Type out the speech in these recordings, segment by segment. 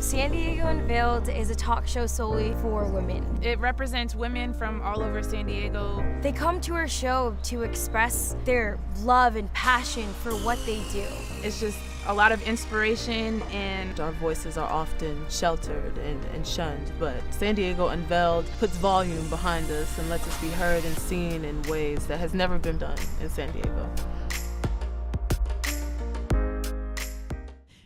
San Diego Unveiled is a talk show solely for women. It represents women from all over San Diego. They come to our show to express their love and passion for what they do. It's just a lot of inspiration, and our voices are often sheltered and shunned, but San Diego Unveiled puts volume behind us and lets us be heard and seen in ways that has never been done in San Diego.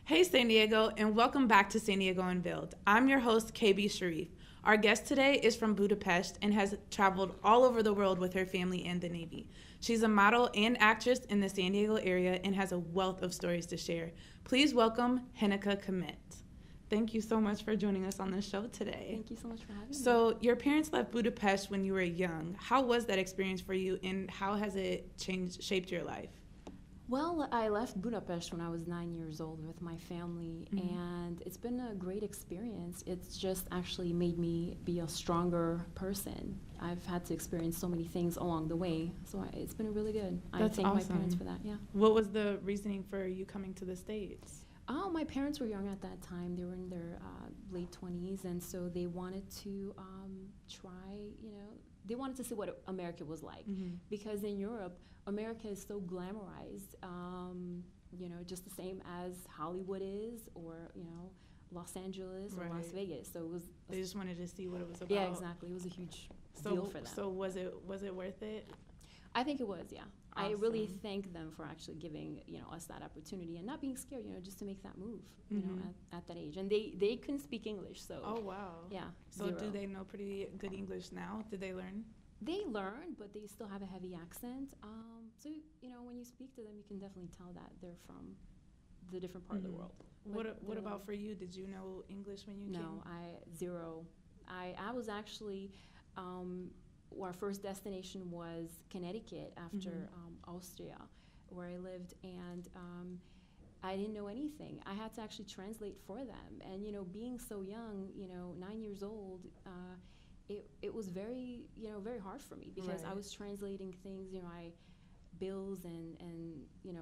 Hey San Diego, and welcome back to San Diego Unveiled. I'm your host, KB Sharif. Our guest today is from Budapest and has traveled all over the world with her family and the Navy. She's a model and actress in the San Diego area and has a wealth of stories to share. Please welcome Henika Kemmit. Thank you so much for joining us on the show today. Thank you so much for having me. So your parents left Budapest when you were young. How was that experience for you, and how has it shaped your life? Well, I left Budapest when I was 9 years old with my family, and it's been a great experience. It's just actually made me be a stronger person. I've had to experience so many things along the way, so it's been really good. That's I thank awesome. my parents for that, yeah. What was the reasoning for you coming to the States? Oh, my parents were young at that time. They were in their late 20s, and so they wanted to try, they wanted to see what America was like. Because in Europe, America is so glamorized, just the same as Hollywood is, or, Los Angeles or Las Vegas. So it was. They just wanted to see what it was about. Yeah, exactly. It was a huge deal for them. So was it worth it? I think it was, yeah. Awesome. I really thank them for actually giving, us that opportunity and not being scared, just to make that move, at that age. And they couldn't speak English, so. Oh, wow. Yeah. So zero. do they know pretty good English now? Did they learn? They learn, but they still have a heavy accent. So, when you speak to them, you can definitely tell that they're from the different part of the world. What about for you? Did you know English when you came? No, zero. I was actually, our first destination was Connecticut after Austria, where I lived, and I didn't know anything. I had to actually translate for them. And, being so young, 9 years old, it was very, very hard for me because I was translating things, bills and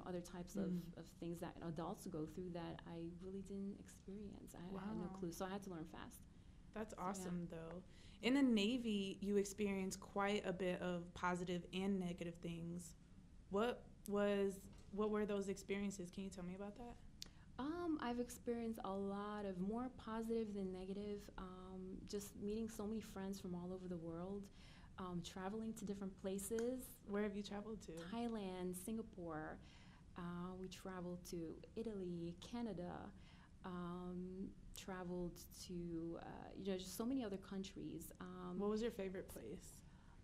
other types of things that adults go through that I really didn't experience. I had no clue, so I had to learn fast. That's awesome, though. In the Navy, you experienced quite a bit of positive and negative things. What were those experiences? Can you tell me about that? I've experienced a lot of more positive than negative. Just meeting so many friends from all over the world, traveling to different places. Where have you traveled to? Thailand, Singapore. We traveled to Italy, Canada. Traveled to just so many other countries. What was your favorite place?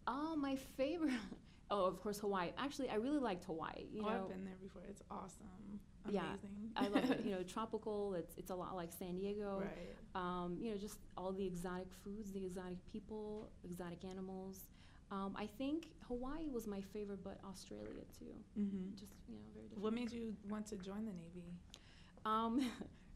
My favorite. Oh, of course, Hawaii. Actually, I really liked Hawaii. I've been there before. It's awesome. Amazing. Yeah, I love it. Tropical. It's a lot like San Diego. Right. Just all the exotic foods, the exotic people, exotic animals. I think Hawaii was my favorite, but Australia too. Just very different. What made you want to join the Navy?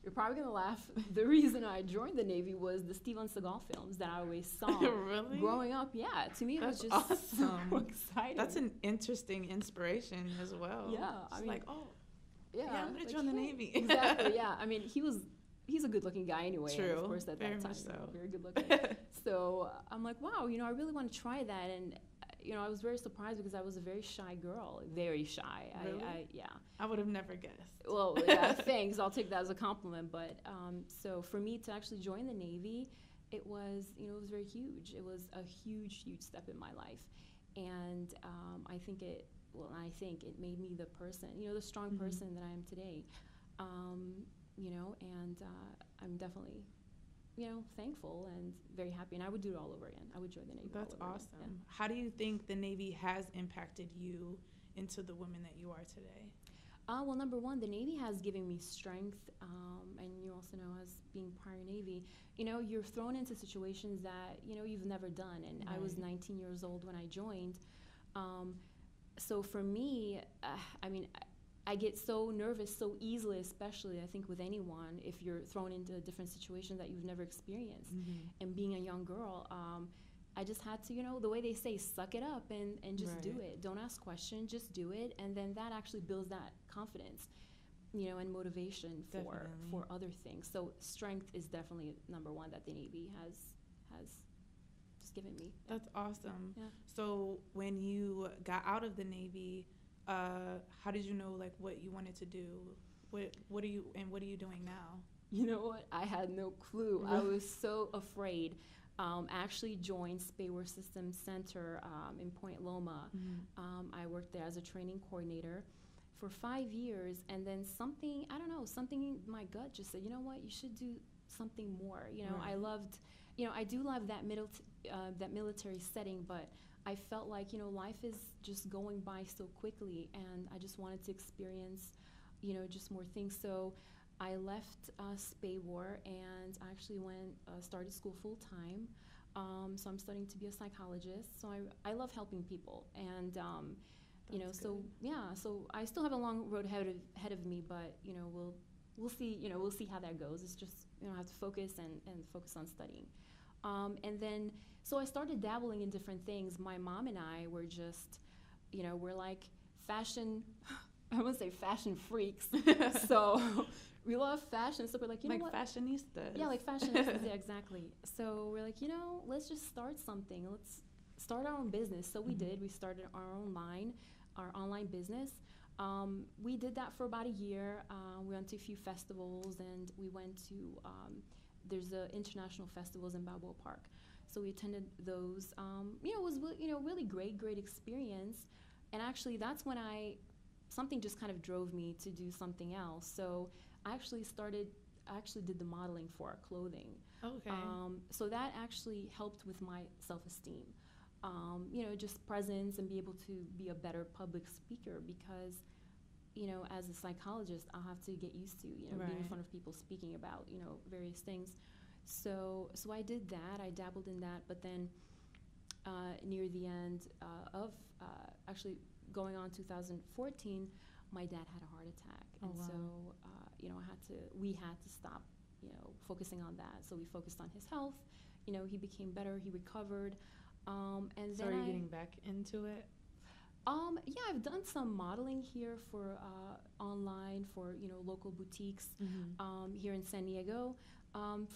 You're probably gonna laugh. The reason I joined the Navy was the Steven Seagal films that I always saw. Really? Growing up, yeah. To me, That's it was just awesome. so exciting. That's an interesting inspiration as well. Yeah, I mean, yeah, I'm gonna join the Navy. Exactly. Yeah. I mean, he's a good-looking guy anyway. True. And of course, at Very that time, much so. Very good-looking. So I'm like, wow. I really want to try that, and I was very surprised because I was a very shy girl. Very shy. Really? I would have never guessed. Well, yeah, thanks. I'll take that as a compliment. But so for me to actually join the Navy, it was, it was very huge. It was a huge, huge step in my life. And I think it made me the person, the strong person that I am today. And I'm definitely, thankful and very happy. And I would do it all over again. I would join the Navy. That's all over awesome. Again. Yeah. How do you think the Navy has impacted you into the woman that you are today? Well, number one, the Navy has given me strength, and you also know, as being prior Navy, you're thrown into situations that, you've never done. And I was 19 years old when I joined. So for me, I get so nervous so easily, especially, I think, with anyone, if you're thrown into a different situation that you've never experienced. And being a young girl, I just had to, the way they say, suck it up and just do it. Don't ask questions, just do it. And then that actually builds that confidence. and motivation Definitely. for other things. So strength is definitely number one that the Navy has just given me. That's awesome. Yeah. So when you got out of the Navy, how did you know like what you wanted to do? What are you doing now? You know what? I had no clue. I was so afraid. I actually joined Space War Systems Center in Point Loma. I worked there as a training coordinator for 5 years, and then something in my gut just said, you know what, you should do something more. Right. I loved, I do love that that military setting, but I felt like, life is just going by so quickly, and I just wanted to experience, just more things. So I left SPAWAR and actually started school full time. So I'm studying to be a psychologist. So I love helping people, and That's so good. yeah. So I still have a long road ahead of me, but we'll see. We'll see how that goes. It's just I have to focus and focus on studying. And then so I started dabbling in different things. My mom and I were just, we're like fashion. I wouldn't say fashion freaks. So we love fashion. So we're like, you know Like what? fashionistas. Yeah, like fashionistas. Yeah, exactly. So we're like, let's just start something. Let's start our own business. So we did. We started our online business. We did that for about a year. We went to a few festivals, and we went to there's international festivals in Balboa Park. So we attended those. It was really great experience. And actually, that's when something just kind of drove me to do something else. So I actually did the modeling for our clothing. Okay. So that actually helped with my self-esteem. Just presence and be able to be a better public speaker, because, as a psychologist, I'll have to get used to, being in Right. front of people speaking about, various things. So I did that. I dabbled in that, but then near the end of actually going on 2014, my dad had a heart attack, Oh, and wow. so we had to stop, focusing on that. So we focused on his health. He became better. He recovered. And So then are you getting back into it? yeah, I've done some modeling here for online for local boutiques here in San Diego.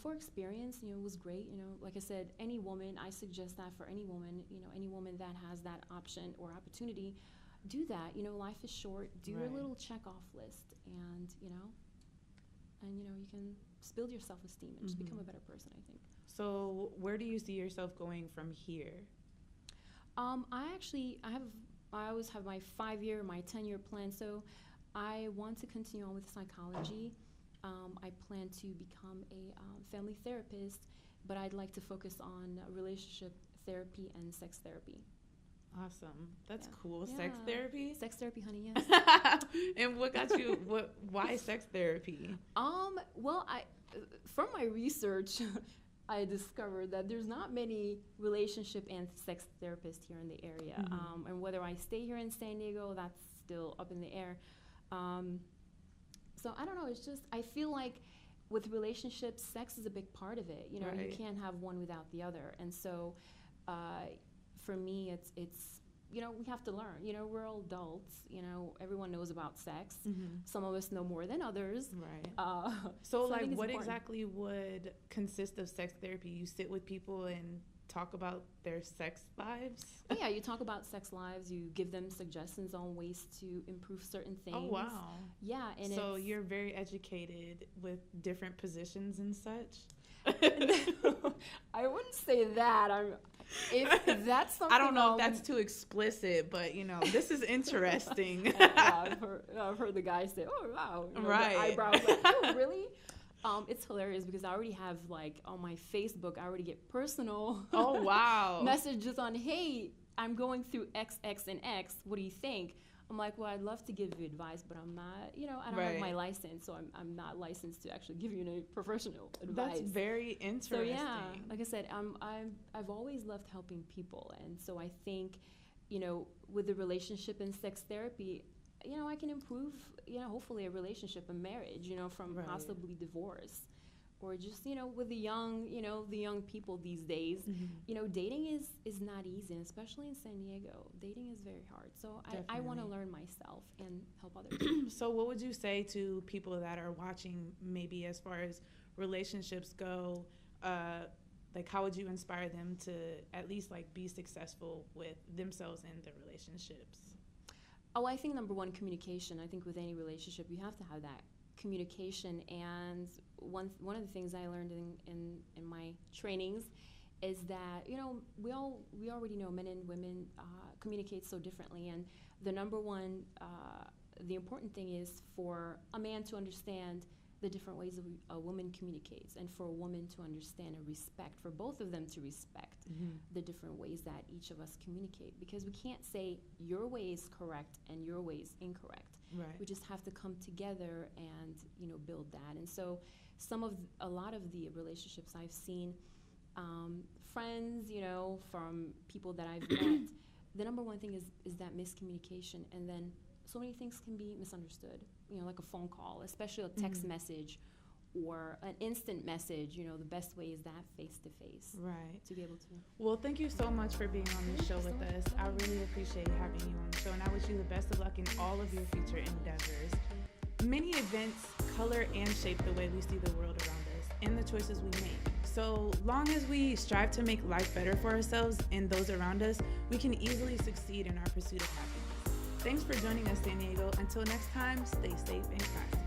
For experience, it was great. Like I said, any woman, I suggest that for any woman, any woman that has that option or opportunity, do that. Life is short. Do your Right. little check off list, and you can just build your self-esteem and just become a better person, I think. So where do you see yourself going from here? I always have my 5-year, my 10-year plan. So I want to continue on with psychology. I plan to become a family therapist, but I'd like to focus on relationship therapy and sex therapy. Awesome. That's Yeah. cool. Sex Yeah. therapy? Sex therapy, honey, yes. And what got you, why sex therapy? Well, from my research, I discovered that there's not many relationship and sex therapists here in the area. And whether I stay here in San Diego, that's still up in the air. So I don't know. It's just, I feel like with relationships, sex is a big part of it. You Right. can't have one without the other. And so for me, it's we have to learn. We're all adults. Everyone knows about sex. Some of us know more than others. Right. So I Like, think it's what important. exactly would consist of sex therapy? You sit with people and talk about their sex lives? Yeah, you talk about sex lives. You give them suggestions on ways to improve certain things. Oh, wow. Yeah, and So it's, you're very educated with different positions and such? I wouldn't say that. If that's something, I don't know if that's too explicit, but this is interesting. Yeah, I've heard the guys say, "Oh wow," Right. The eyebrows. Like, oh, really? It's hilarious because I already have on my Facebook, I already get personal Oh, wow. messages on, "Hey, I'm going through X, X, and X. What do you think?" I'm like, well, I'd love to give you advice, but I'm not, I don't have my license, so I'm not licensed to actually give you any professional advice. That's very interesting. So yeah, like I said, I've always loved helping people, and so I think, with the relationship and sex therapy, I can improve, hopefully a relationship, a marriage, from Right. possibly divorce. or just, with the young people these days, dating is not easy, and especially in San Diego, dating is very hard. So I want to learn myself and help others. So what would you say to people that are watching, maybe as far as relationships go, like how would you inspire them to at least like be successful with themselves and their relationships? Oh, I think number one, communication. I think with any relationship, you have to have that communication. And one of the things I learned in my trainings is that, we already know men and women communicate so differently. And the number one, the important thing is for a man to understand the different ways a woman communicates, and for a woman to understand and respect, for both of them to respect the different ways that each of us communicate, because we can't say your way is correct and your way is incorrect. Right. We just have to come together and build that. And so a lot of the relationships I've seen, friends, from people that I've met, the number one thing is that miscommunication, and then so many things can be misunderstood, like a phone call, especially a text message or an instant message. The best way is that face-to-face. Right. To be able to. Well, thank you so much for being on this show with us. I really appreciate having you on the show, and I wish you the best of luck in all of your future endeavors. Many events color and shape the way we see the world around us and the choices we make. So long as we strive to make life better for ourselves and those around us, we can easily succeed in our pursuit of happiness. Thanks for joining us, San Diego. Until next time, stay safe and kind.